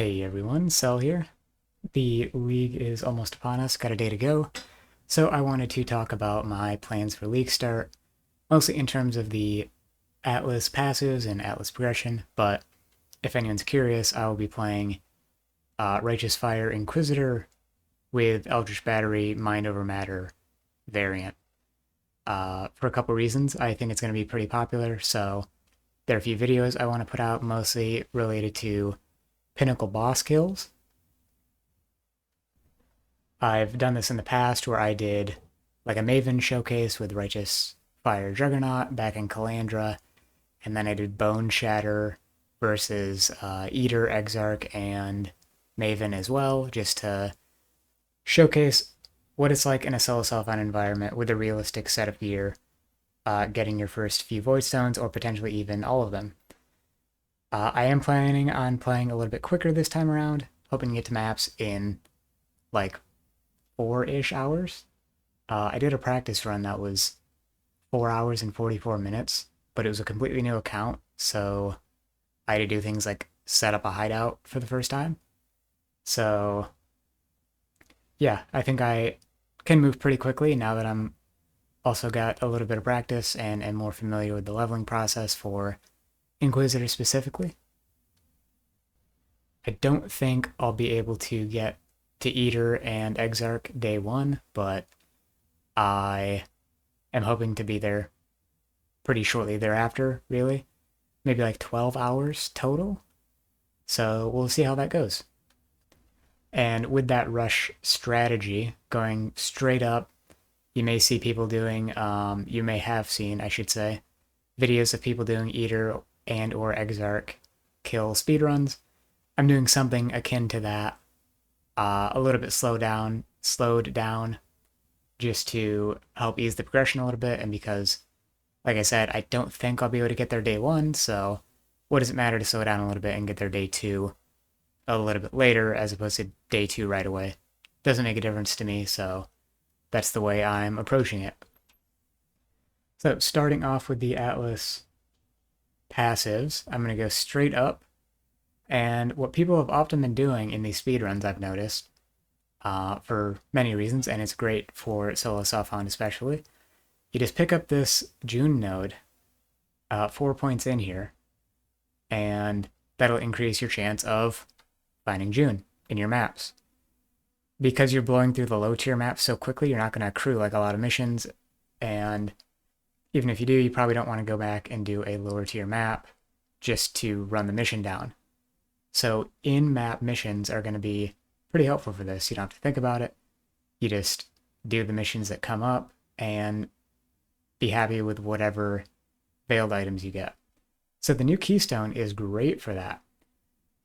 Hey everyone, Cell here. The league is almost upon us, got a day to go, so I wanted to talk about my plans for league start, mostly in terms of the Atlas passives and Atlas progression, but if anyone's curious, I will be playing Righteous Fire Inquisitor with Eldritch Battery Mind Over Matter variant. For a couple reasons, I think it's going to be pretty popular, so there are a few videos I want to put out, mostly related to pinnacle boss kills. I've done this in the past where I did like a Maven showcase with Righteous Fire Juggernaut back in Calandra, and then I did Bone Shatter versus Eater, Exarch, and Maven as well, just to showcase what it's like in a solo self-found environment with a realistic set of gear, getting your first few voidstones or potentially even all of them. I am planning on playing a little bit quicker this time around, hoping to get to maps in like 4-ish hours. I did a practice run that was 4 hours and 44 minutes, but it was a completely new account, so I had to do things like set up a hideout for the first time. So, yeah, I think I can move pretty quickly now that I'm also got a little bit of practice and am more familiar with the leveling process for Inquisitor specifically. I don't think I'll be able to get to Eater and Exarch day one, but I am hoping to be there pretty shortly thereafter, really. Maybe like 12 hours total. So we'll see how that goes. And with that rush strategy going straight up, you may see people doing, you may have seen, I should say, videos of people doing Eater and or Exarch kill speedruns. I'm doing something akin to that, a little bit slowed down, just to help ease the progression a little bit, and because, like I said, I don't think I'll be able to get there day one, so what does it matter to slow down a little bit and get there day two a little bit later as opposed to day two right away? Doesn't make a difference to me, so that's the way I'm approaching it. So starting off with the Atlas passives, I'm going to go straight up. And what people have often been doing in these speedruns, I've noticed, for many reasons, and it's great for solo self-found especially, you just pick up this June node 4 points in here, and that'll increase your chance of finding June in your maps. Because you're blowing through the low tier maps so quickly, you're not going to accrue like a lot of missions, and even if you do, you probably don't want to go back and do a lower tier map just to run the mission down. So in-map missions are going to be pretty helpful for this. You don't have to think about it. You just do the missions that come up and be happy with whatever veiled items you get. So the new keystone is great for that.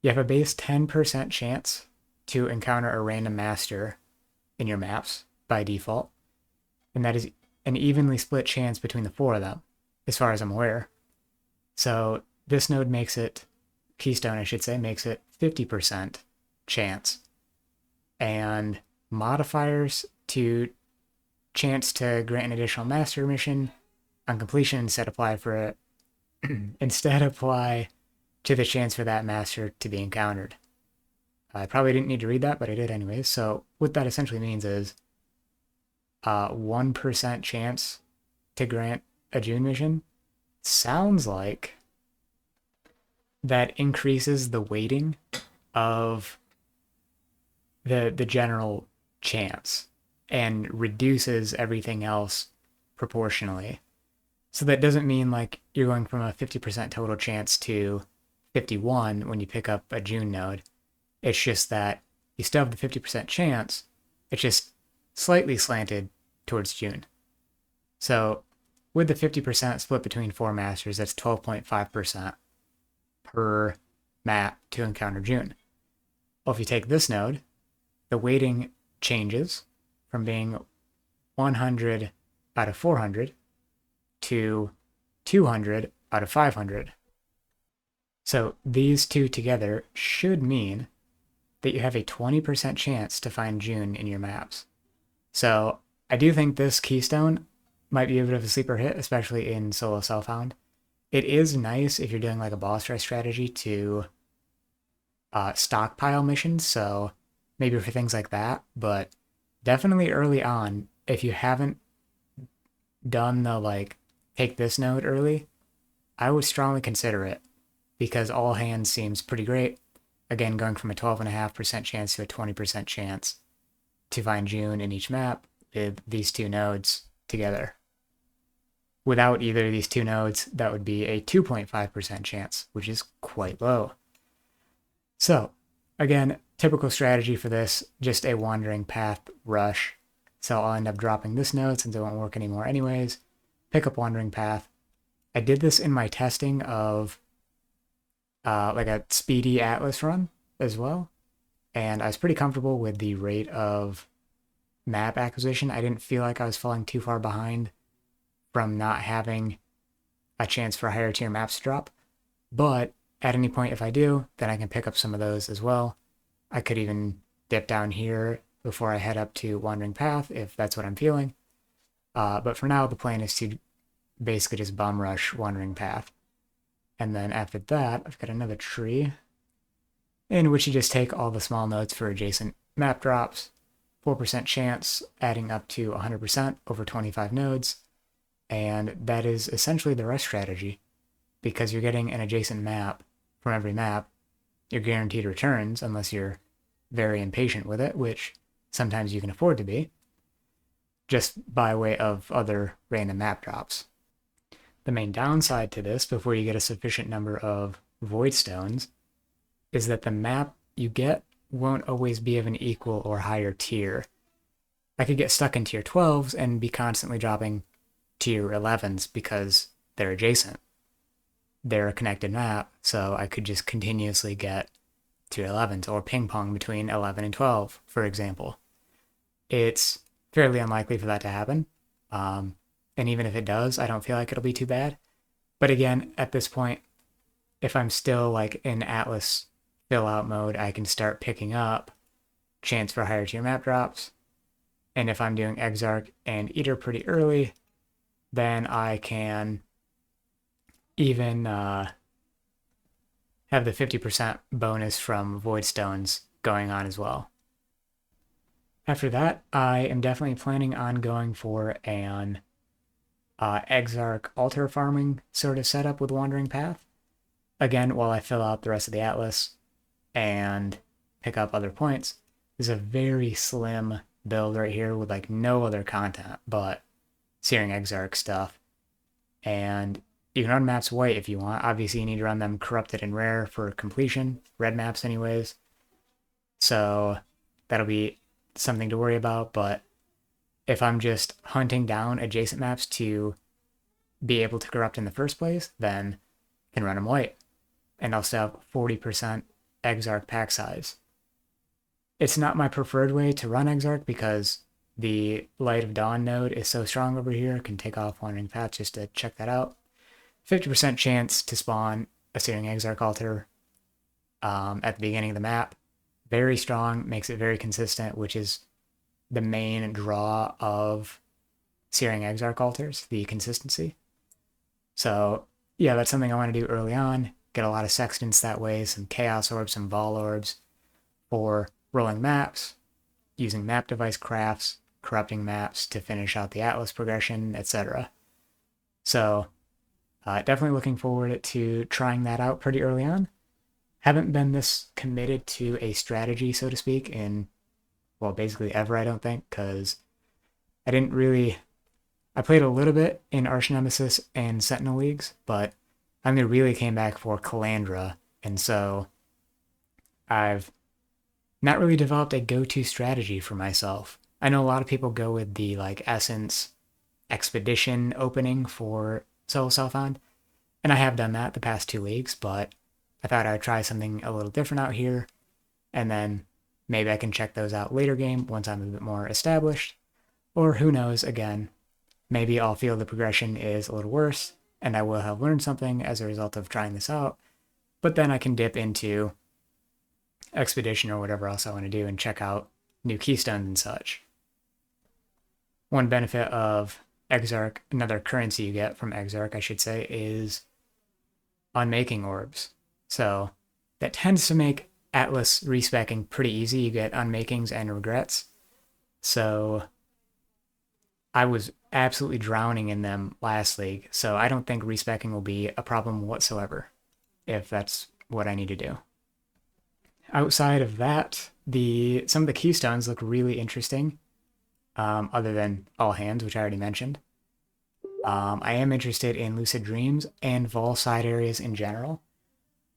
You have a base 10% chance to encounter a random master in your maps by default, and that is an evenly split chance between the four of them, as far as I'm aware. So this node makes it, keystone I should say, makes it 50% chance. And modifiers to chance to grant an additional master mission on completion instead apply to the chance for that master to be encountered. I probably didn't need to read that, but I did anyways. So what that essentially means is 1% chance to grant a June mission. Sounds like that increases the weighting of the general chance and reduces everything else proportionally. So that doesn't mean like you're going from a 50% total chance to 51 when you pick up a June node. It's just that you still have the 50% chance, it's just slightly slanted towards June. So with the 50% split between four masters, that's 12.5% per map to encounter June. Well, if you take this node, the weighting changes from being 100 out of 400 to 200 out of 500. So these two together should mean that you have a 20% chance to find June in your maps. So I do think this keystone might be a bit of a sleeper hit, especially in solo self-found. It is nice if you're doing like a boss rush strategy to stockpile missions, so maybe for things like that, but definitely early on, if you haven't done the like take this node early, I would strongly consider it because all hands seems pretty great. Again, going from a 12.5% chance to a 20% chance to find June in each map with these two nodes together. Without either of these two nodes, that would be a 2.5% chance, which is quite low. So, again, typical strategy for this, just a wandering path rush. So I'll end up dropping this node since it won't work anymore anyways. Pick up wandering path. I did this in my testing of like a speedy Atlas run as well. And I was pretty comfortable with the rate of map acquisition. I didn't feel like I was falling too far behind from not having a chance for higher tier maps to drop. But at any point, if I do, then I can pick up some of those as well. I could even dip down here before I head up to Wandering Path if that's what I'm feeling. But for now, the plan is to basically just bum rush Wandering Path. And then after that, I've got another tree in which you just take all the small nodes for adjacent map drops, 4% chance, adding up to 100% over 25 nodes. And that is essentially the rest strategy. Because you're getting an adjacent map from every map, you're guaranteed returns unless you're very impatient with it, which sometimes you can afford to be, just by way of other random map drops. The main downside to this, before you get a sufficient number of voidstones, is that the map you get won't always be of an equal or higher tier. I could get stuck in tier 12s and be constantly dropping tier 11s because they're adjacent. They're a connected map, so I could just continuously get tier 11s or ping pong between 11 and 12, for example. It's fairly unlikely for that to happen. And even if it does, I don't feel like it'll be too bad. But again, at this point, if I'm still like in Atlas fill out mode, I can start picking up chance for higher tier map drops. And if I'm doing Exarch and Eater pretty early, then I can even have the 50% bonus from voidstones going on as well. After that, I am definitely planning on going for an Exarch altar farming sort of setup with Wandering Path. Again, while I fill out the rest of the Atlas and pick up other points. This is a very slim build right here with like no other content but Searing Exarch stuff. And you can run maps white if you want. Obviously, you need to run them corrupted and rare for completion. Red maps anyways. So that'll be something to worry about. But if I'm just hunting down adjacent maps to be able to corrupt in the first place, then I can run them white. And I'll still have 40% Exarch pack size. It's not my preferred way to run Exarch because the Light of Dawn node is so strong over here. I can take off Wandering Path just to check that out. 50% chance to spawn a Searing Exarch altar at the beginning of the map. Very strong, makes it very consistent, which is the main draw of Searing Exarch altars, the consistency. So yeah, that's something I want to do early on. Get a lot of sextants that way, some chaos orbs, some vol orbs for rolling maps, using map device crafts, corrupting maps to finish out the Atlas progression, etc. So definitely looking forward to trying that out pretty early on. Haven't been this committed to a strategy, so to speak, in, well, basically ever, I don't think, because I didn't really... I played a little bit in Arch Nemesis and Sentinel Leagues, but I only really came back for Calandra, and so I've not really developed a go-to strategy for myself. I know a lot of people go with the like Essence Expedition opening for Solo Self-Found, and I have done that the past 2 leagues, but I thought I would try something a little different out here, and then maybe I can check those out later game once I'm a bit more established, or who knows, again, maybe I'll feel the progression is a little worse, and I will have learned something as a result of trying this out, but then I can dip into Expedition or whatever else I want to do and check out new keystones and such. One benefit of Exarch, another currency you get from Exarch, I should say, is unmaking orbs. So that tends to make Atlas respecking pretty easy. You get unmakings and regrets. So I was absolutely drowning in them last league. So I don't think respecking will be a problem whatsoever if that's what I need to do. Outside of that, some of the keystones look really interesting, other than All Hands, which I already mentioned. I am interested in Lucid Dreams and Vol side areas in general.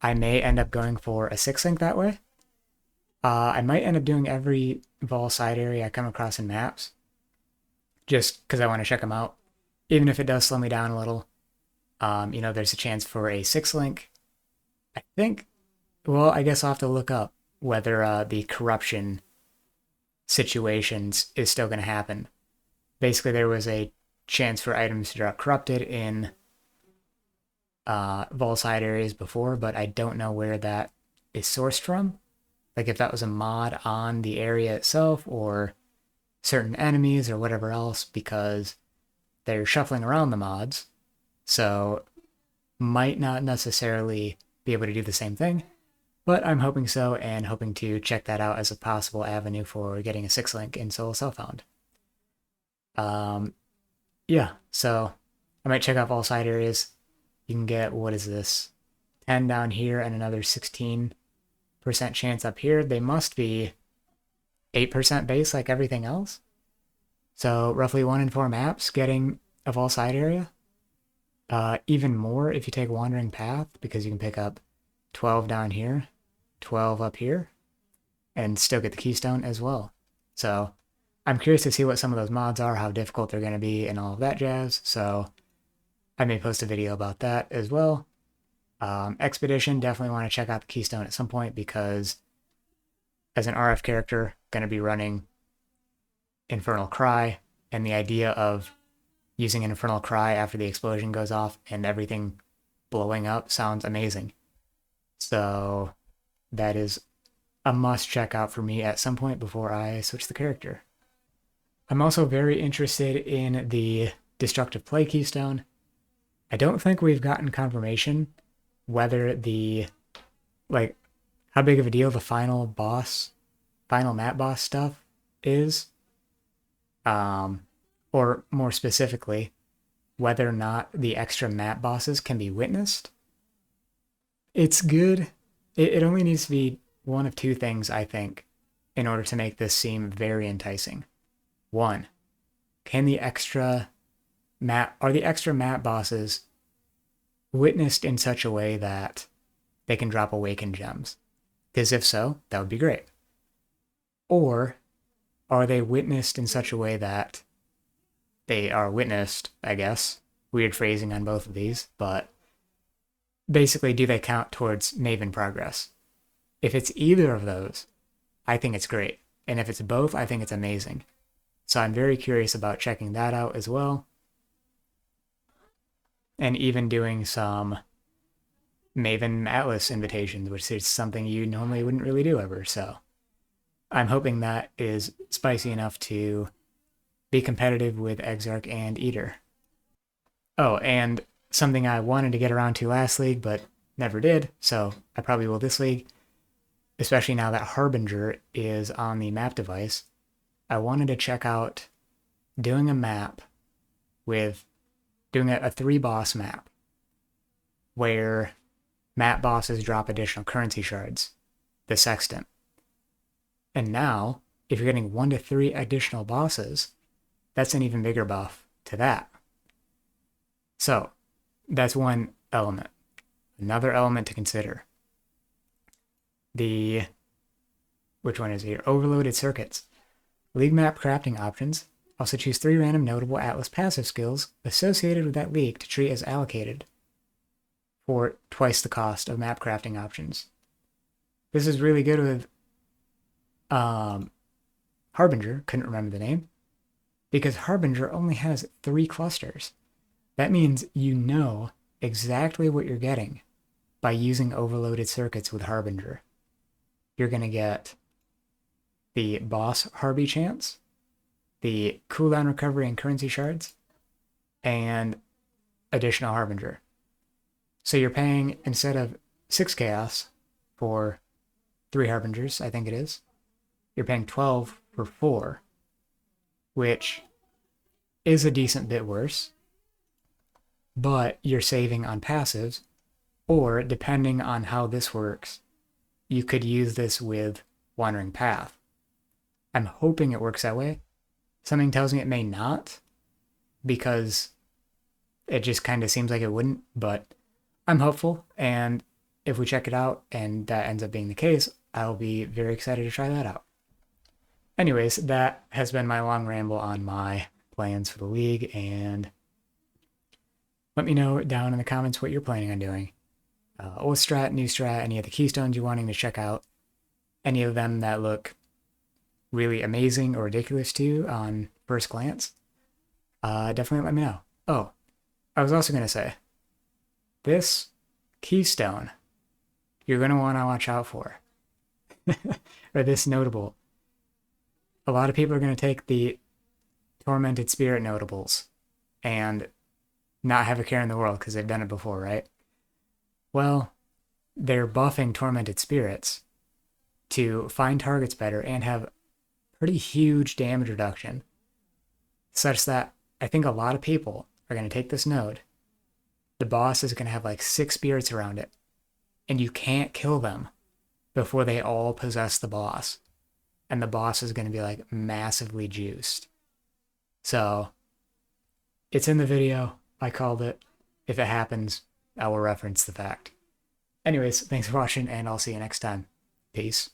I may end up going for a 6-link that way. I might end up doing every Vol side area I come across in maps, just because I want to check them out. Even if it does slow me down a little, there's a chance for a 6-link. I think, well, I guess I'll have to look up whether the corruption situations is still going to happen. Basically, there was a chance for items to drop corrupted in Vol side areas before, but I don't know where that is sourced from. Like if that was a mod on the area itself or certain enemies or whatever else, because they're shuffling around the mods, so might not necessarily be able to do the same thing, but I'm hoping so, and hoping to check that out as a possible avenue for getting a 6-link in Solo Self-Found. Yeah, so I might check out all side areas. You can get, what is this, 10 down here and another 16% chance up here. They must be 8% base like everything else. So roughly 1 in 4 maps getting a Vol side area. Even more if you take Wandering Path, because you can pick up 12 down here, 12 up here, and still get the keystone as well. So I'm curious to see what some of those mods are, how difficult they're going to be, and all of that jazz. So I may post a video about that as well. Expedition, definitely want to check out the keystone at some point, because as an RF character, going to be running Infernal Cry, and the idea of using an Infernal Cry after the explosion goes off and everything blowing up sounds amazing. So that is a must check out for me at some point before I switch the character. I'm also very interested in the Destructive Play keystone. I don't think we've gotten confirmation whether how big of a deal the final map boss stuff is. Or more specifically, whether or not the extra map bosses can be witnessed. It's good. It only needs to be one of two things, I think, in order to make this seem very enticing. One, are the extra map bosses witnessed in such a way that they can drop awakened gems? Because if so, that would be great. Or are they witnessed in such a way that they are witnessed, I guess. Weird phrasing on both of these, but basically, do they count towards Maven progress? If it's either of those, I think it's great. And if it's both, I think it's amazing. So I'm very curious about checking that out as well. And even doing some Maven Atlas invitations, which is something you normally wouldn't really do ever. So I'm hoping that is spicy enough to be competitive with Exarch and Eater. Oh, and something I wanted to get around to last league, but never did, so I probably will this league, especially now that Harbinger is on the map device. I wanted to check out doing a map with doing a 3-boss map where map bosses drop additional currency shards, the Sextant. And now, if you're getting 1 to 3 additional bosses, that's an even bigger buff to that. So, that's one element. Another element to consider. Which one is here? Overloaded circuits. League map crafting options. Also choose 3 random notable Atlas passive skills associated with that league to treat as allocated for twice the cost of map crafting options. This is really good with Harbinger, couldn't remember the name, because Harbinger only has 3 clusters. That means you know exactly what you're getting by using overloaded circuits with Harbinger. You're going to get the boss Harby chance, the cooldown recovery and currency shards, and additional Harbinger. So you're paying, instead of 6 chaos for 3 Harbingers, I think it is. You're paying 12 for 4, which is a decent bit worse, but you're saving on passives, or depending on how this works, you could use this with Wandering Path. I'm hoping it works that way. Something tells me it may not, because it just kind of seems like it wouldn't, but I'm hopeful, and if we check it out and that ends up being the case, I'll be very excited to try that out. Anyways, that has been my long ramble on my plans for the league, and let me know down in the comments what you're planning on doing. Old strat, new strat, any of the keystones you're wanting to check out, any of them that look really amazing or ridiculous to you on first glance, definitely let me know. Oh, I was also going to say, this keystone you're going to want to watch out for. Or this notable. A lot of people are going to take the Tormented Spirit notables and not have a care in the world because they've done it before, right? Well, they're buffing Tormented Spirits to find targets better and have pretty huge damage reduction, such that I think a lot of people are going to take this node. The boss is going to have like 6 spirits around it, and you can't kill them before they all possess the boss. And the boss is going to be like massively juiced. So it's in the video. I called it. If it happens, I will reference the fact. Anyways, thanks for watching, and I'll see you next time. Peace.